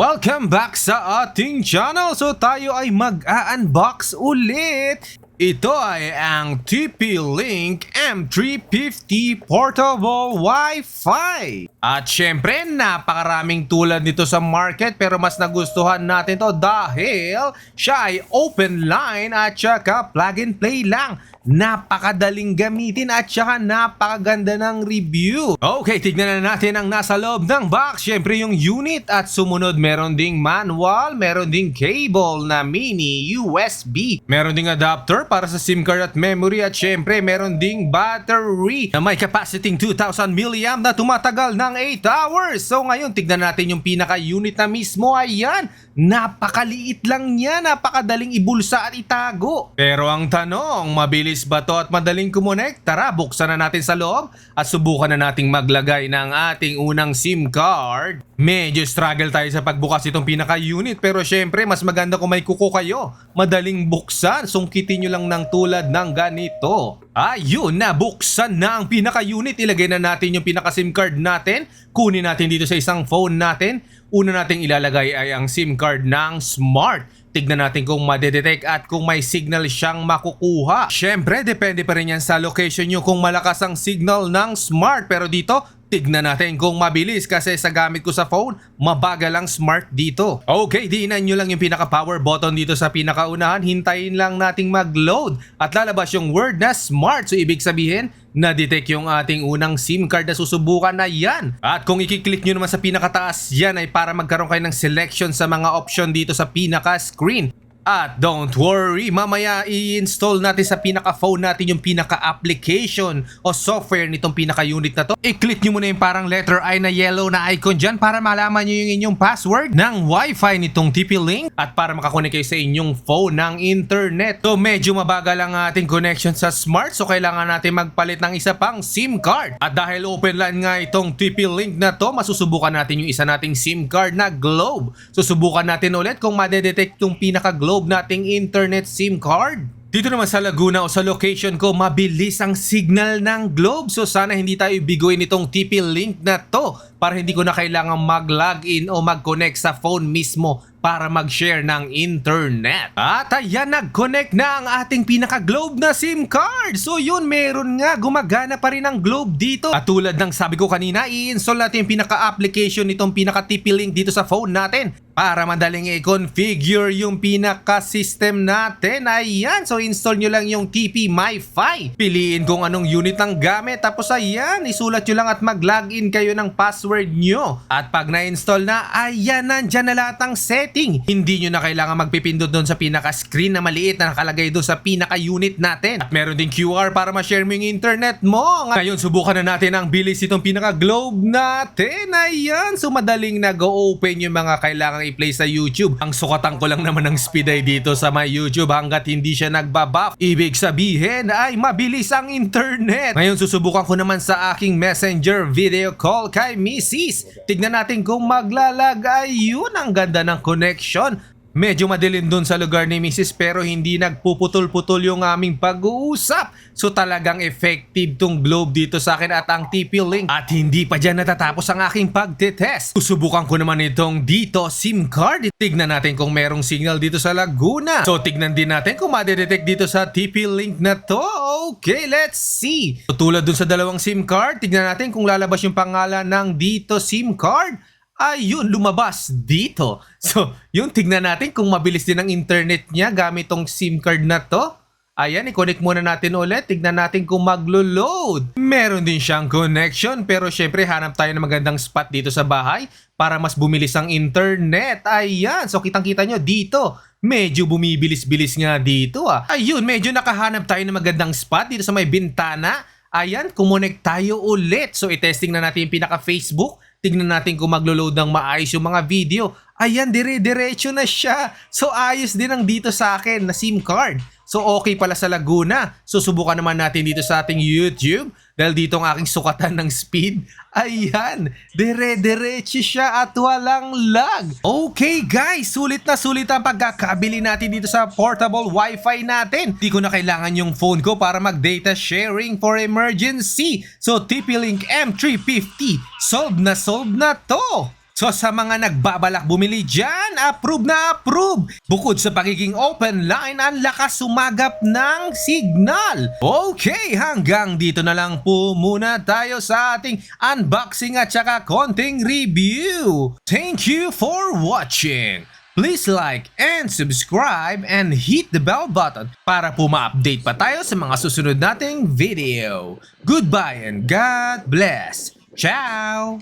Welcome back sa ating channel. So tayo ay mag-unbox ulit. Ito ay ang TP-Link M350 Portable Wi-Fi. At syempre, napakaraming tulad nito sa market pero mas nagustuhan natin to dahil siya ay open line at saka plug and play lang. Napakadaling gamitin at saka napakaganda ng review. Okay, tignan na natin ang nasa loob ng box. Syempre yung unit at sumunod meron ding manual, meron ding cable na mini USB, meron ding adapter para sa SIM card at memory at syempre meron ding battery na may capacity 2,000 mAh na tumatagal ng 8 hours. So ngayon tignan natin yung pinaka-unit na mismo. Ayan, napakaliit lang niya, napakadaling ibulsa at itago. Pero ang tanong, mabilis ba to at madaling kumonek? Tara, buksan na natin sa loob at subukan na nating maglagay ng ating unang SIM card. Medyo struggle tayo sa pagbukas itong pinaka-unit pero syempre mas maganda kung may kuko kayo. Madaling buksan, sungkitin nyo lang ng tulad ng ganito. Ayun, nabuksan na ang pinaka-unit. Ilagay na natin yung pinaka-SIM card natin. Kunin natin dito sa isang phone natin. Una nating ilalagay ay ang SIM card ng Smart. Tignan natin kung madedetect at kung may signal siyang makukuha. Syempre, depende pa rin yan sa location nyo kung malakas ang signal ng Smart. Pero dito, tignan natin kung mabilis kasi sa gamit ko sa phone, mabagal ang Smart dito. Okay, diinan nyo lang yung pinaka-power button dito sa pinakaunahan. Hintayin lang nating mag-load at lalabas yung word na Smart. So, ibig sabihin, na-detect yung ating unang SIM card na susubukan na yan. At kung i-click nyo naman sa pinakataas, yan ay para magkaroon kayo ng selection sa mga option dito sa pinaka-screen. At don't worry, mamaya i-install natin sa pinaka-phone natin yung pinaka-application o software nitong pinaka-unit na to. I-click nyo muna yung parang letter I na yellow na icon dyan para malaman nyo yung inyong password ng Wi-Fi nitong TP-Link at para makakonek kayo sa inyong phone ng internet. So medyo mabagal ang ating connection sa Smart so kailangan natin magpalit ng isa pang SIM card. At dahil open line nga itong TP-Link na to, masusubukan natin yung isa nating SIM card na Globe. Susubukan natin ulit kung madedetect yung pinaka-Globe nating internet SIM card. Dito naman sa Laguna o sa location ko, mabilis ang signal ng Globe. So sana hindi tayo biguin itong TP-Link na to para hindi ko na kailangan mag-login o mag-connect sa phone mismo para mag-share ng internet. At ayan, nag-connect na ang ating pinaka-Globe na SIM card. So yun, meron nga, gumagana pa rin ang Globe dito. At tulad ng sabi ko kanina, i-install natin yung pinaka-application nitong pinaka-TP-Link dito sa phone natin para madaling i-configure yung pinaka-system natin. Ayan, so install nyo lang yung TP MiFi. Piliin kung anong unit ang gamit. Tapos ayan, isulat nyo lang at mag-login kayo ng password nyo. At pag na-install na, ayan, nandyan na lahat ng setting. Hindi nyo na kailangan magpipindot doon sa pinaka-screen na maliit na nakalagay doon sa pinaka-unit natin. At meron ding QR para ma-share mo yung internet mo. Ngayon, subukan na natin ang bilis itong pinaka-Globe natin. Ayan, so madaling nag-open yung mga kailangan i-play sa YouTube. Ang sukatan ko lang naman ng speed ay dito sa my YouTube hanggat hindi siya nagbabuff. Ibig sabihin ay mabilis ang internet. Ngayon, susubukan ko naman sa aking Messenger video call kay Mrs. Tignan natin kung maglalag. Ayun, ang ganda ng connection. Medyo madilim dun sa lugar ni Mrs. pero hindi nagpuputol-putol yung aming pag-uusap. So talagang effective tong Globe dito sa akin at ang TP-Link. At hindi pa dyan natatapos ang aking pagtetest. Susubukan ko naman itong dito SIM card. Tignan natin kung merong signal dito sa Laguna. So tignan din natin kung madedetect dito sa TP-Link na to. Okay, let's see. So, tulad dun sa dalawang SIM card, tignan natin kung lalabas yung pangalan ng dito SIM card. Ayun, lumabas dito. So, yun, tignan natin kung mabilis din ang internet niya gamit tong SIM card na to. Ayan, i-connect muna natin ulit. Tignan natin kung maglo-load. Meron din siyang connection pero syempre hanap tayo ng magandang spot dito sa bahay para mas bumilis ang internet. Ayan, so kitang-kita nyo dito. Medyo bumibilis-bilis nga dito ah. Ayun, medyo nakahanap tayo ng magandang spot dito sa may bintana. Ayan, kumonek tayo ulit. So, i-testing na natin yung pinaka-Facebook. Tignan natin kung maglo-load ng maayos yung mga video. Ayan, dire-diretso na siya. So, ayos din ang dito sa akin na SIM card. So, okay pala sa Laguna. So, subukan naman natin dito sa ating YouTube. Dahil dito ang aking sukatan ng speed. Ayan, dire-diretso siya at walang lag. Okay guys, sulit na sulit ang pagkakabili natin dito sa portable Wi-Fi natin. Di ko na kailangan yung phone ko para mag-data sharing for emergency. So, TP-Link M350, solve na to. So sa mga nagbabalak bumili dyan, approve na approve! Bukod sa pagiging open line, ang lakas sumagap ng signal. Okay, hanggang dito na lang po muna tayo sa ating unboxing at saka konting review. Thank you for watching! Please like and subscribe and hit the bell button para po ma-update pa tayo sa mga susunod nating video. Goodbye and God bless! Ciao!